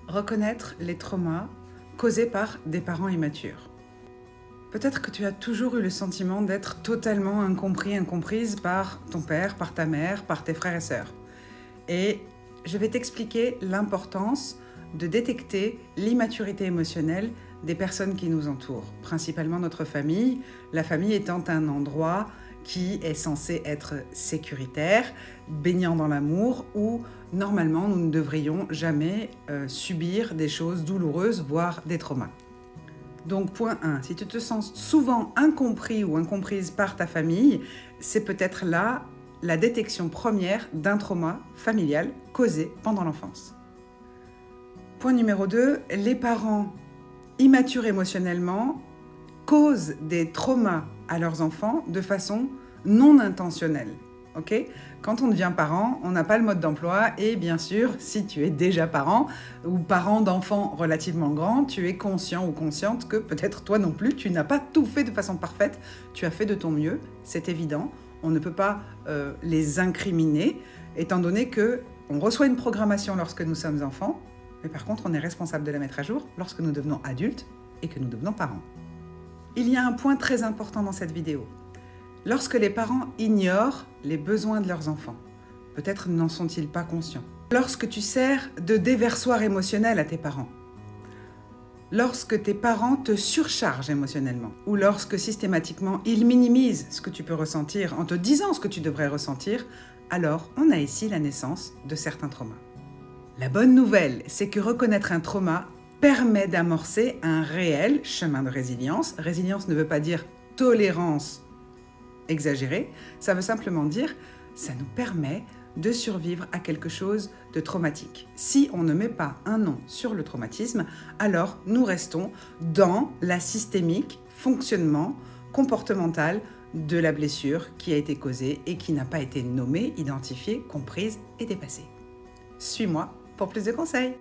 Reconnaître les traumas causés par des parents immatures. Peut-être que tu as toujours eu le sentiment d'être totalement incompris, incomprise par ton père, par ta mère, par tes frères et sœurs. Et je vais t'expliquer l'importance de détecter l'immaturité émotionnelle des personnes qui nous entourent, principalement notre famille, la famille étant un endroit qui est censé être sécuritaire, baignant dans l'amour, où normalement nous ne devrions jamais subir des choses douloureuses, voire des traumas. Donc point 1, si tu te sens souvent incompris ou incomprise par ta famille, c'est peut-être là la détection première d'un trauma familial causé pendant l'enfance. Point numéro 2, les parents immatures émotionnellement causent des traumas à leurs enfants de façon non intentionnelle. Okay ? Quand on devient parent, on n'a pas le mode d'emploi et bien sûr, si tu es déjà parent ou parent d'enfants relativement grands, tu es conscient ou consciente que peut-être toi non plus, tu n'as pas tout fait de façon parfaite, tu as fait de ton mieux, c'est évident. On ne peut pas les incriminer étant donné qu'on reçoit une programmation lorsque nous sommes enfants, mais par contre on est responsable de la mettre à jour lorsque nous devenons adultes et que nous devenons parents. Il y a un point très important dans cette vidéo. Lorsque les parents ignorent les besoins de leurs enfants, peut-être n'en sont-ils pas conscients. Lorsque tu sers de déversoir émotionnel à tes parents, lorsque tes parents te surchargent émotionnellement, ou lorsque systématiquement ils minimisent ce que tu peux ressentir en te disant ce que tu devrais ressentir, alors on a ici la naissance de certains traumas. La bonne nouvelle, c'est que reconnaître un trauma permet d'amorcer un réel chemin de résilience. Résilience ne veut pas dire tolérance exagérée, ça veut simplement dire ça nous permet de survivre à quelque chose de traumatique. Si on ne met pas un nom sur le traumatisme, alors nous restons dans la systémique fonctionnement comportemental de la blessure qui a été causée et qui n'a pas été nommée, identifiée, comprise et dépassée. Suis-moi pour plus de conseils.